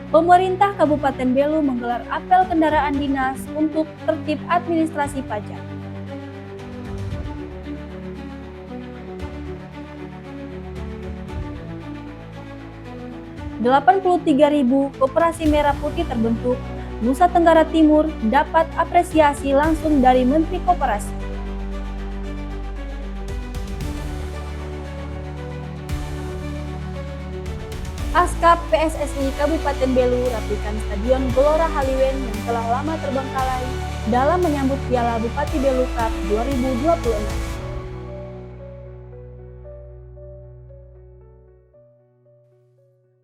Pemerintah Kabupaten Belu menggelar apel kendaraan dinas untuk tertib administrasi pajak. 83.000 koperasi merah putih terbentuk. Nusa Tenggara Timur dapat apresiasi langsung dari Menteri Koperasi. Askap PSSI Kabupaten Belu rapikan Stadion Gelora Haliwen yang telah lama terbengkalai dalam menyambut Piala Bupati Belu Cup 2026.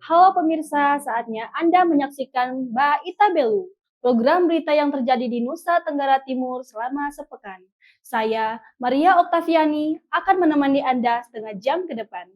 Halo pemirsa, saatnya Anda menyaksikan Baita Belu, program berita yang terjadi di Nusa Tenggara Timur selama sepekan. Saya, Maria Oktaviani, akan menemani Anda setengah jam ke depan.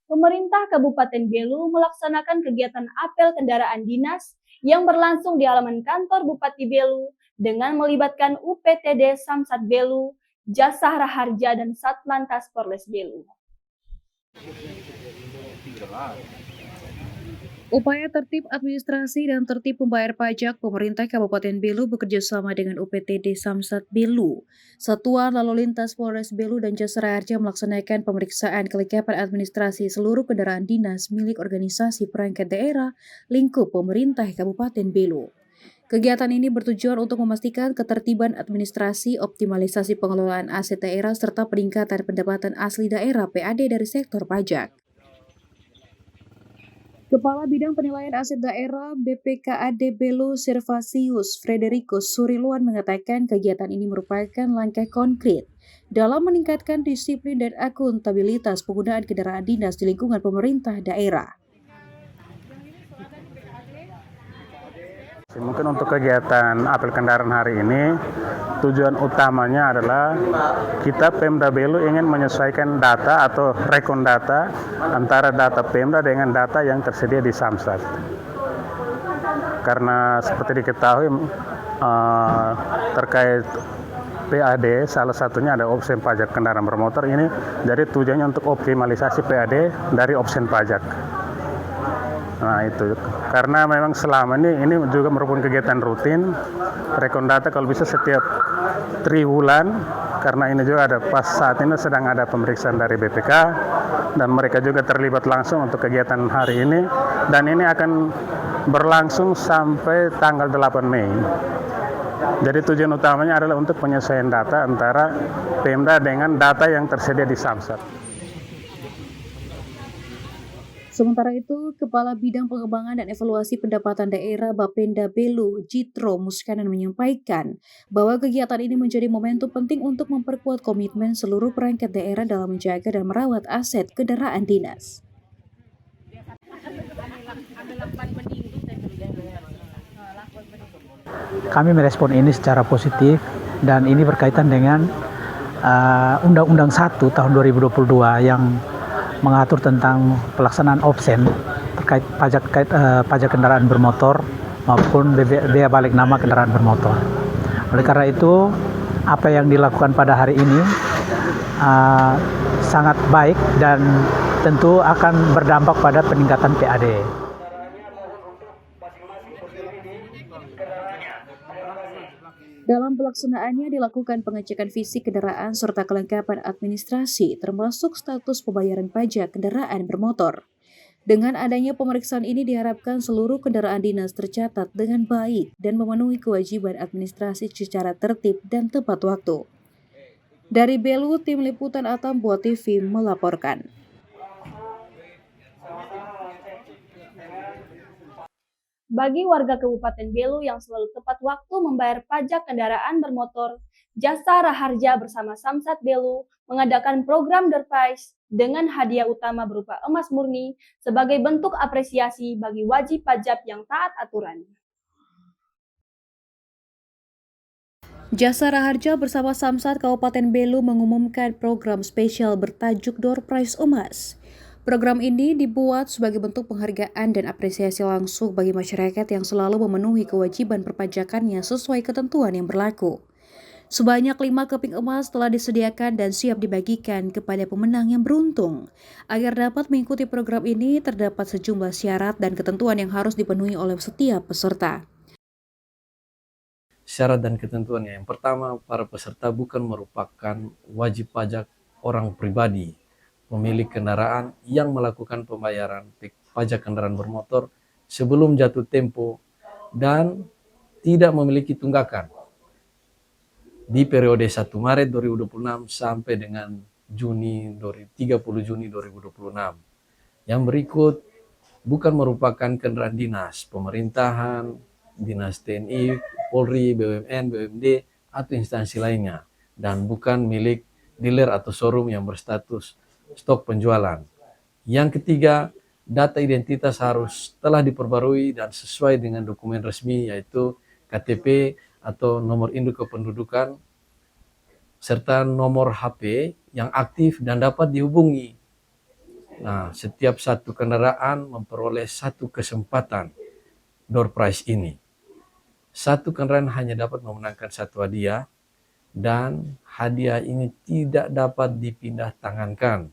Pemerintah Kabupaten Belu melaksanakan kegiatan apel kendaraan dinas yang berlangsung di halaman kantor Bupati Belu dengan melibatkan UPTD Samsat Belu, Jasa Raharja, dan Satlantas Polres Belu. Upaya tertib administrasi dan tertib pembayar pajak, pemerintah Kabupaten Belu bekerja sama dengan UPTD Samsat Belu, Satuan Lalu Lintas Polres Belu dan Jasa Raharja melaksanakan pemeriksaan kelengkapan administrasi seluruh kendaraan dinas milik organisasi perangkat daerah lingkup pemerintah Kabupaten Belu. Kegiatan ini bertujuan untuk memastikan ketertiban administrasi, optimalisasi pengelolaan aset daerah, serta peningkatan pendapatan asli daerah PAD dari sektor pajak. Kepala Bidang Penilaian Aset Daerah BPKAD Belu Servasius Frederikus Suriluan mengatakan kegiatan ini merupakan langkah konkret dalam meningkatkan disiplin dan akuntabilitas penggunaan kendaraan dinas di lingkungan pemerintah daerah. Mungkin untuk kegiatan apel kendaraan hari ini, tujuan utamanya adalah kita Pemda Belu ingin menyesuaikan data atau rekon data antara data Pemda dengan data yang tersedia di Samsat. Karena seperti diketahui terkait PAD, salah satunya ada opsi pajak kendaraan bermotor ini, jadi tujuannya untuk optimalisasi PAD dari opsi pajak. Nah itu, karena memang selama ini juga merupakan kegiatan rutin, rekon data kalau bisa setiap triwulan, karena ini juga ada pas saat ini sedang ada pemeriksaan dari BPK, dan mereka juga terlibat langsung untuk kegiatan hari ini, dan ini akan berlangsung sampai tanggal 8 Mei. Jadi tujuan utamanya adalah untuk penyesuaian data antara Pemda dengan data yang tersedia di Samsat. Sementara itu, Kepala Bidang Pengembangan dan Evaluasi Pendapatan Daerah Bapenda Belu, Jitro Muskanan menyampaikan bahwa kegiatan ini menjadi momentum penting untuk memperkuat komitmen seluruh perangkat daerah dalam menjaga dan merawat aset kendaraan dinas. Kami merespon ini secara positif dan ini berkaitan dengan Undang-Undang 1 tahun 2022 yang mengatur tentang pelaksanaan opsen terkait pajak kendaraan bermotor maupun bea balik nama kendaraan bermotor. Oleh karena itu, apa yang dilakukan pada hari ini sangat baik dan tentu akan berdampak pada peningkatan PAD. Dalam pelaksanaannya dilakukan pengecekan fisik kendaraan serta kelengkapan administrasi termasuk status pembayaran pajak kendaraan bermotor. Dengan adanya pemeriksaan ini diharapkan seluruh kendaraan dinas tercatat dengan baik dan memenuhi kewajiban administrasi secara tertib dan tepat waktu. Dari Belu, Tim Liputan Atam Buat TV melaporkan. Bagi warga Kabupaten Belu yang selalu tepat waktu membayar pajak kendaraan bermotor, Jasa Raharja bersama Samsat Belu mengadakan program door prize dengan hadiah utama berupa emas murni sebagai bentuk apresiasi bagi wajib pajak yang taat aturan. Jasa Raharja bersama Samsat Kabupaten Belu mengumumkan program spesial bertajuk Door Prize Emas. Program ini dibuat sebagai bentuk penghargaan dan apresiasi langsung bagi masyarakat yang selalu memenuhi kewajiban perpajakannya sesuai ketentuan yang berlaku. Sebanyak 5 keping emas telah disediakan dan siap dibagikan kepada pemenang yang beruntung. Agar dapat mengikuti program ini, terdapat sejumlah syarat dan ketentuan yang harus dipenuhi oleh setiap peserta. Syarat dan ketentuannya. Yang pertama, para peserta bukan merupakan wajib pajak orang pribadi, pemilik kendaraan yang melakukan pembayaran pajak kendaraan bermotor sebelum jatuh tempo dan tidak memiliki tunggakan di periode 1 Maret 2026 sampai dengan 30 Juni 2026. Yang berikut bukan merupakan kendaraan dinas, pemerintahan, dinas TNI, Polri, BUMN, BUMD, atau instansi lainnya, dan bukan milik dealer atau showroom yang berstatus stok penjualan. Yang ketiga, data identitas harus telah diperbarui dan sesuai dengan dokumen resmi, yaitu KTP atau nomor induk kependudukan, serta nomor HP yang aktif dan dapat dihubungi. Nah, setiap satu kendaraan memperoleh satu kesempatan door prize ini. Satu kendaraan hanya dapat memenangkan satu hadiah, dan hadiah ini tidak dapat dipindah tangankan.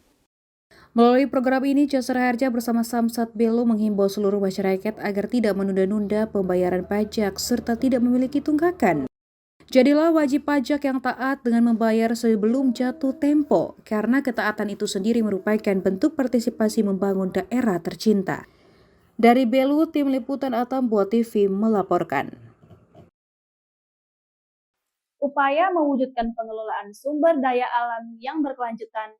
Melalui program ini, Jasa Raharja bersama Samsat Belu menghimbau seluruh masyarakat agar tidak menunda-nunda pembayaran pajak serta tidak memiliki tunggakan. Jadilah wajib pajak yang taat dengan membayar sebelum jatuh tempo, karena ketaatan itu sendiri merupakan bentuk partisipasi membangun daerah tercinta. Dari Belu, Tim Liputan Atambua TV melaporkan. Upaya mewujudkan pengelolaan sumber daya alam yang berkelanjutan,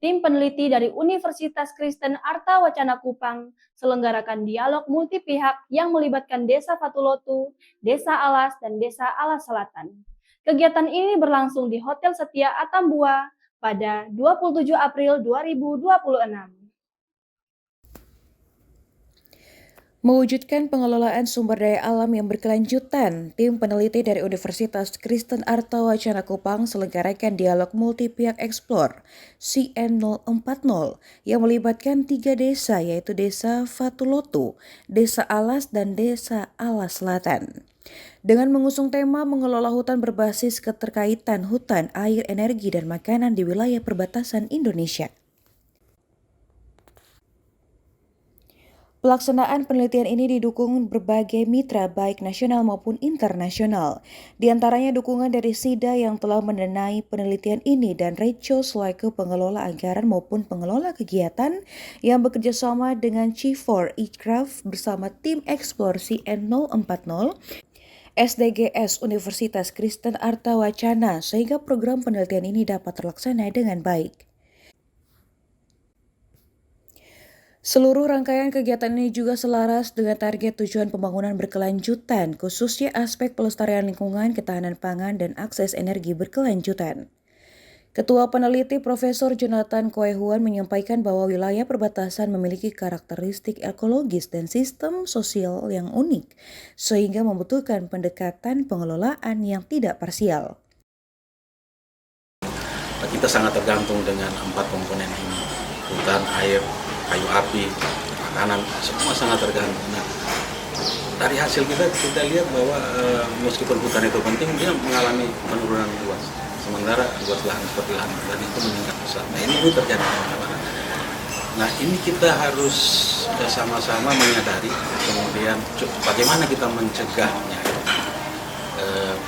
tim peneliti dari Universitas Kristen Arta Wacana Kupang selenggarakan dialog multi pihak yang melibatkan Desa Fatulotu, Desa Alas, dan Desa Alas Selatan. Kegiatan ini berlangsung di Hotel Setia Atambua pada 27 April 2026. Mewujudkan pengelolaan sumber daya alam yang berkelanjutan, tim peneliti dari Universitas Kristen Arta Wacana Kupang selenggarakan dialog multi pihak Explore CN040 yang melibatkan 3 desa, yaitu Desa Fatulotu, Desa Alas, dan Desa Alas Selatan. Dengan mengusung tema mengelola hutan berbasis keterkaitan hutan, air, energi, dan makanan di wilayah perbatasan Indonesia. Pelaksanaan penelitian ini didukung berbagai mitra baik nasional maupun internasional. Di antaranya dukungan dari SIDA yang telah mendanai penelitian ini dan Reco selaku pengelola anggaran maupun pengelola kegiatan yang bekerja sama dengan G4 Icraft bersama tim Explore CN040, SDGS Universitas Kristen Arta Wacana sehingga program penelitian ini dapat terlaksana dengan baik. Seluruh rangkaian kegiatan ini juga selaras dengan target tujuan pembangunan berkelanjutan, khususnya aspek pelestarian lingkungan, ketahanan pangan, dan akses energi berkelanjutan. Ketua peneliti Profesor Jonathan Koehuan menyampaikan bahwa wilayah perbatasan memiliki karakteristik ekologis dan sistem sosial yang unik, sehingga membutuhkan pendekatan pengelolaan yang tidak parsial. Kita sangat tergantung dengan 4 komponen ini, hutan, air, kayu api, makanan, semua sangat tergantung. Nah, dari hasil kita lihat bahwa meskipun hutan itu penting, dia mengalami penurunan luas. Sementara luas lahan seperti lahan dan itu meningkat besar. Nah, ini terjadi di mana-mana. Nah, ini kita harus sama-sama menyadari, kemudian bagaimana kita mencegahnya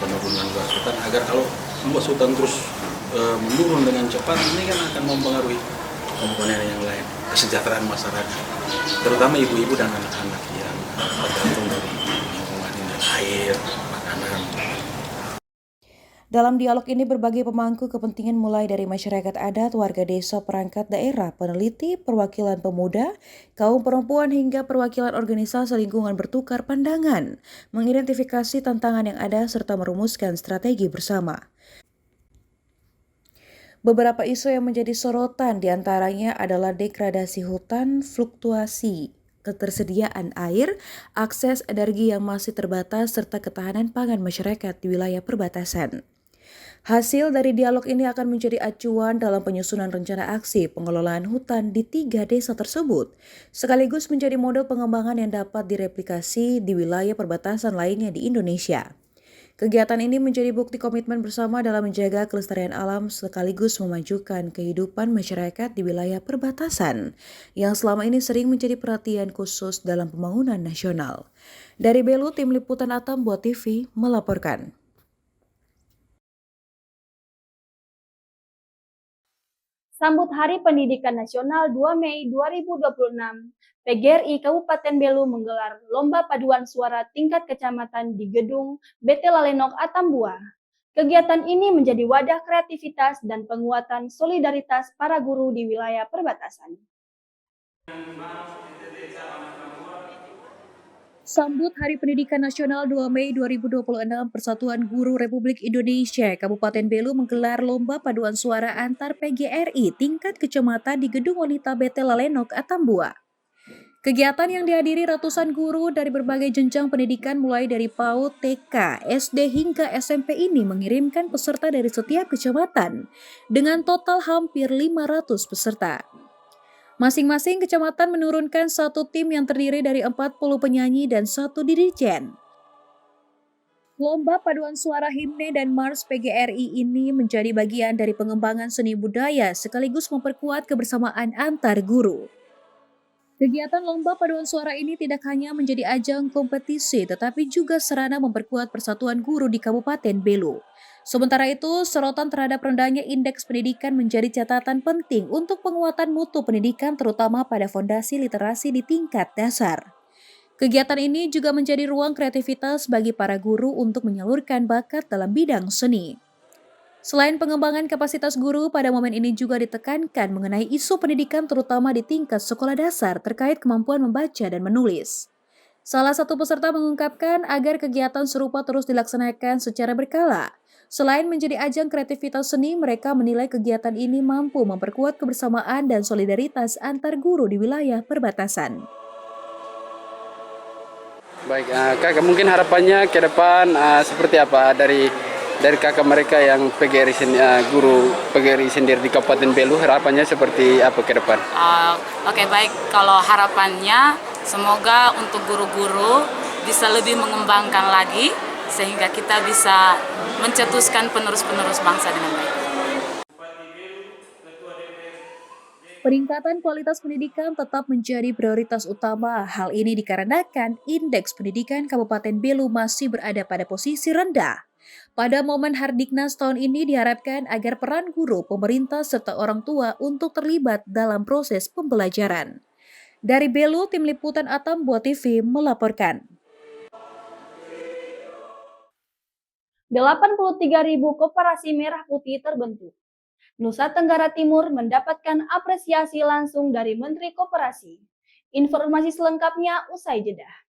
penurunan luas hutan agar kalau luas hutan terus menurun dengan cepat, ini kan akan mempengaruhi komponen yang lain, kesejahteraan masyarakat, terutama ibu-ibu dan anak-anak yang tergantung dari lingkungan ini, air, makanan. Dalam dialog ini berbagai pemangku kepentingan mulai dari masyarakat adat, warga desa, perangkat daerah, peneliti, perwakilan pemuda, kaum perempuan hingga perwakilan organisasi lingkungan bertukar pandangan, mengidentifikasi tantangan yang ada serta merumuskan strategi bersama. Beberapa isu yang menjadi sorotan diantaranya adalah degradasi hutan, fluktuasi ketersediaan air, akses energi yang masih terbatas, serta ketahanan pangan masyarakat di wilayah perbatasan. Hasil dari dialog ini akan menjadi acuan dalam penyusunan rencana aksi pengelolaan hutan di 3 desa tersebut, sekaligus menjadi model pengembangan yang dapat direplikasi di wilayah perbatasan lainnya di Indonesia. Kegiatan ini menjadi bukti komitmen bersama dalam menjaga kelestarian alam sekaligus memajukan kehidupan masyarakat di wilayah perbatasan yang selama ini sering menjadi perhatian khusus dalam pembangunan nasional. Dari Belu, Tim Liputan Atam Buat TV melaporkan. Sambut Hari Pendidikan Nasional 2 Mei 2026, PGRI Kabupaten Belu menggelar Lomba Paduan Suara tingkat kecamatan di Gedung BT Lalenok Atambua. Kegiatan ini menjadi wadah kreativitas dan penguatan solidaritas para guru di wilayah perbatasan. Sambut Hari Pendidikan Nasional 2 Mei 2026, Persatuan Guru Republik Indonesia Kabupaten Belu menggelar Lomba Paduan Suara antar PGRI tingkat kecamatan di Gedung Wanita BT Lalenok Atambua. Kegiatan yang dihadiri ratusan guru dari berbagai jenjang pendidikan mulai dari PAUD, TK, SD hingga SMP ini mengirimkan peserta dari setiap kecamatan dengan total hampir 500 peserta. Masing-masing kecamatan menurunkan satu tim yang terdiri dari 40 penyanyi dan 1 dirijen. Lomba paduan suara himne dan mars PGRI ini menjadi bagian dari pengembangan seni budaya sekaligus memperkuat kebersamaan antar guru. Kegiatan lomba paduan suara ini tidak hanya menjadi ajang kompetisi, tetapi juga sarana memperkuat persatuan guru di Kabupaten Belu. Sementara itu, sorotan terhadap rendahnya indeks pendidikan menjadi catatan penting untuk penguatan mutu pendidikan terutama pada fondasi literasi di tingkat dasar. Kegiatan ini juga menjadi ruang kreativitas bagi para guru untuk menyalurkan bakat dalam bidang seni. Selain pengembangan kapasitas guru, pada momen ini juga ditekankan mengenai isu pendidikan terutama di tingkat sekolah dasar terkait kemampuan membaca dan menulis. Salah satu peserta mengungkapkan agar kegiatan serupa terus dilaksanakan secara berkala. Selain menjadi ajang kreativitas seni, mereka menilai kegiatan ini mampu memperkuat kebersamaan dan solidaritas antar guru di wilayah perbatasan. Baik, Kakak mungkin harapannya ke depan seperti apa dari kakak mereka yang guru PGRI sendiri di Kabupaten Belu, harapannya seperti apa ke depan? Oke, baik, kalau harapannya semoga untuk guru-guru bisa lebih mengembangkan lagi sehingga kita bisa mencetuskan penerus-penerus bangsa dengan baik. Peningkatan kualitas pendidikan tetap menjadi prioritas utama. Hal ini dikarenakan indeks pendidikan Kabupaten Belu masih berada pada posisi rendah. Pada momen Hardiknas tahun ini diharapkan agar peran guru, pemerintah, serta orang tua untuk terlibat dalam proses pembelajaran. Dari Belu, Tim Liputan Atam Buat TV melaporkan. 83.000 koperasi merah putih terbentuk. Nusa Tenggara Timur mendapatkan apresiasi langsung dari Menteri Koperasi. Informasi selengkapnya usai jeda.